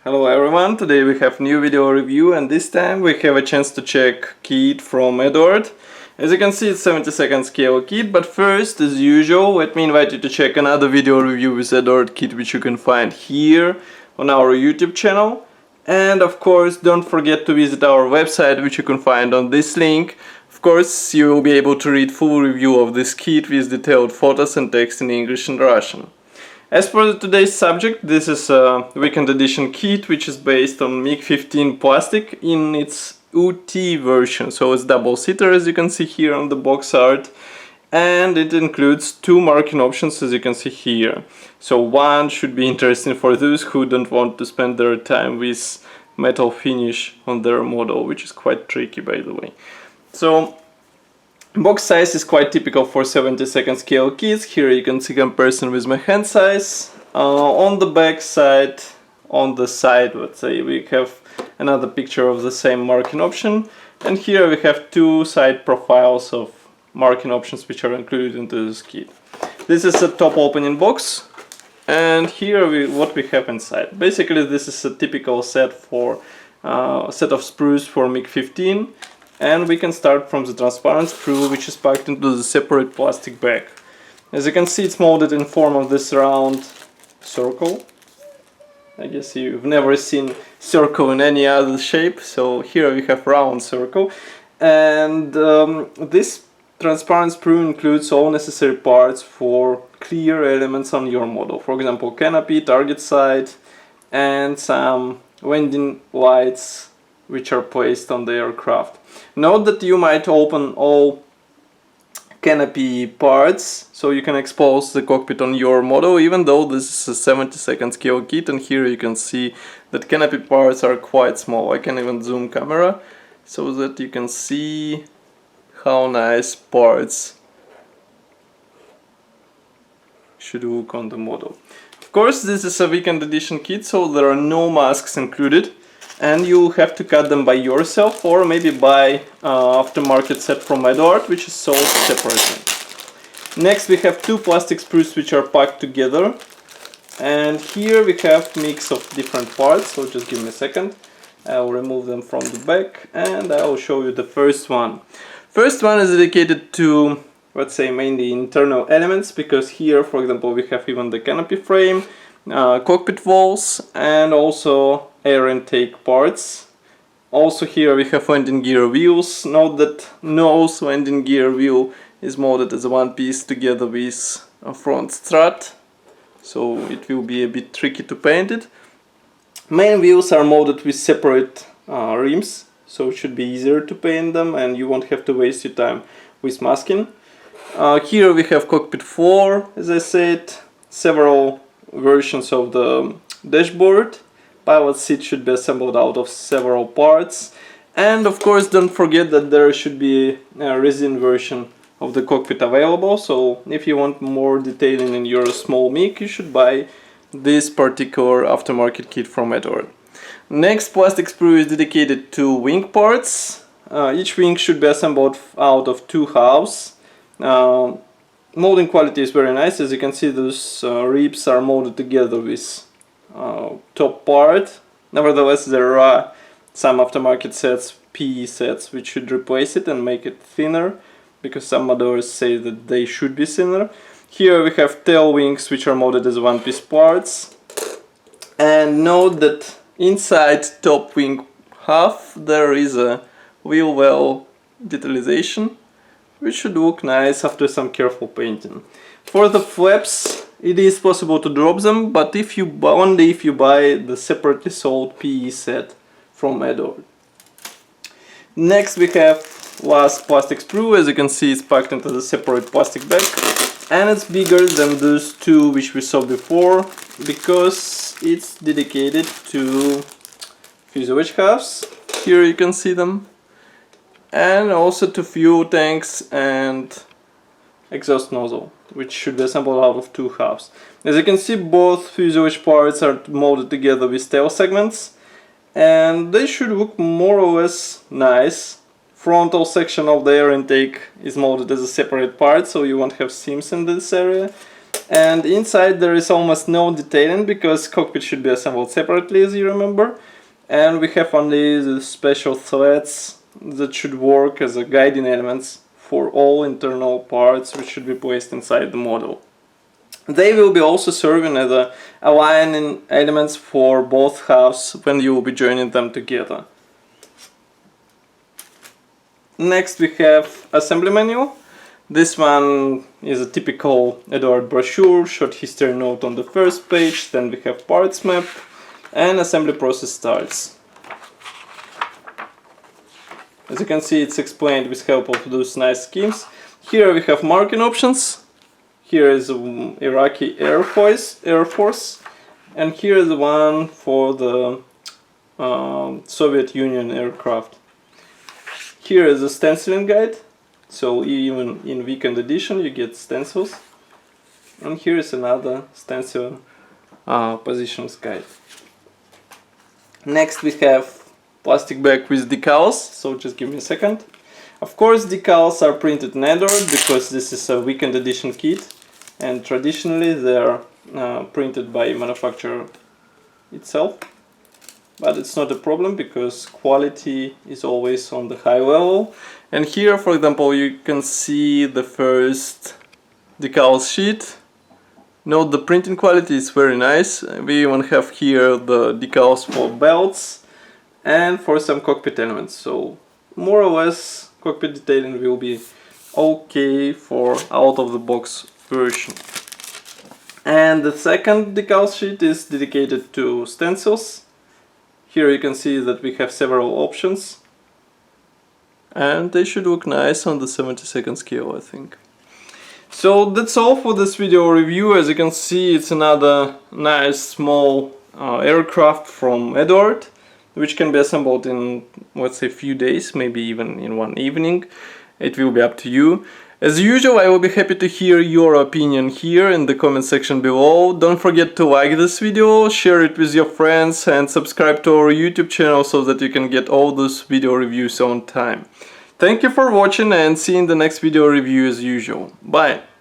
Hello everyone, today we have new video review and this time we have a chance to check kit from Eduard. As you can see, it's 70-second scale kit, but first, as usual, let me invite you to check another video review with Eduard kit which you can find here on our YouTube channel. And of course, don't forget to visit our website which you can find on this link. Of course, you will be able to read full review of this kit with detailed photos and text in English and Russian. As for today's subject, this is a weekend edition kit which is based on MiG-15 plastic in its UTI version, so it's double-seater as you can see here on the box art, and it includes two marking options as you can see here. So one should be interesting for those who don't want to spend their time with metal finish on their model, which is quite tricky by the way. So box size is quite typical for 70-second scale kits. Here you can see comparison with my hand size. On the back side, on the side, let's say, we have another picture of the same marking option. And here we have two side profiles of marking options which are included into this kit. This is a top opening box. And here what we have inside. Basically this is a typical set for set of sprues for MiG-15. And we can start from the transparent sprue, which is packed into the separate plastic bag. As you can see, it's molded in form of this round circle. I guess you've never seen circle in any other shape, so here we have round circle. And this transparent sprue includes all necessary parts for clear elements on your model. For example, canopy, target sight, and some landing lights which are placed on the aircraft. Note that you might open all canopy parts, so you can expose the cockpit on your model, even though this is a 70-second scale kit, and here you can see that canopy parts are quite small. I can even zoom camera so that you can see how nice parts should look on the model. Of course, this is a weekend edition kit, so there are no masks included. And you'll have to cut them by yourself or maybe buy aftermarket set from Eduard, which is sold separately. Next we have two plastic sprues which are packed together. And here we have mix of different parts, so just give me a second. I'll remove them from the back and I'll show you the first one. First one is dedicated to, let's say, mainly internal elements, because here, for example, we have even the canopy frame, cockpit walls, and also air intake parts. Also here we have landing gear wheels. Note that nose landing gear wheel is molded as a one piece together with a front strut, so it will be a bit tricky to paint it. Main wheels are molded with separate rims, so it should be easier to paint them and you won't have to waste your time with masking. Here we have cockpit floor, as I said, several versions of the dashboard. Pilot seat should be assembled out of several parts, and of course don't forget that there should be a resin version of the cockpit available, so if you want more detailing in your small MiG, you should buy this particular aftermarket kit from Eduard. Next plastic sprue is dedicated to wing parts. Each wing should be assembled out of two halves. Molding quality is very nice. As you can see, those ribs are molded together with top part. Nevertheless, there are some aftermarket sets, PE sets, which should replace it and make it thinner, because some modelers say that they should be thinner. Here we have tail wings which are molded as one-piece parts. And note that inside top wing half there is a wheel well detailing, which should look nice after some careful painting. For the flaps, it is possible to drop them, but only if you buy the separately sold PE set from Eduard. Next we have last plastic sprue. As you can see, it's packed into the separate plastic bag, and it's bigger than those two which we saw before, because it's dedicated to fuselage halves. Here you can see them. And also to fuel tanks and exhaust nozzle, which should be assembled out of two halves. As you can see, both fuselage parts are molded together with tail segments, and they should look more or less nice. Frontal section of the air intake is molded as a separate part, so you won't have seams in this area. And inside there is almost no detailing because cockpit should be assembled separately, as you remember. And we have only the special threads that should work as a guiding elements for all internal parts which should be placed inside the model. They will be also serving as aligning elements for both halves when you will be joining them together. Next we have assembly manual. This one is a typical Eduard brochure, short history note on the first page, then we have parts map, and assembly process starts. As you can see, it's explained with help of those nice schemes. Here we have marking options. Here is Iraqi Air Force, and here is the one for the Soviet Union aircraft. Here is a stenciling guide, so even in weekend edition you get stencils. And here is another stencil positions guide. Next we have plastic bag with decals, so just give me a second. Of course decals are printed in Eduard because this is a weekend edition kit, and traditionally they are printed by manufacturer itself. But it's not a problem because quality is always on the high level. And here, for example, you can see the first decal sheet. Note the printing quality is very nice. We even have here the decals for belts and for some cockpit elements. So more or less cockpit detailing will be okay for out of the box version. And the second decal sheet is dedicated to stencils. Here you can see that we have several options, and they should look nice on the 72nd scale, I think. So that's all for this video review. As you can see, it's another nice small aircraft from Eduard, which can be assembled in, let's say, a few days, maybe even in one evening. It will be up to you. As usual, I will be happy to hear your opinion here in the comment section below. Don't forget to like this video, share it with your friends, and subscribe to our YouTube channel so that you can get all those video reviews on time. Thank you for watching, and see you in the next video review as usual. Bye!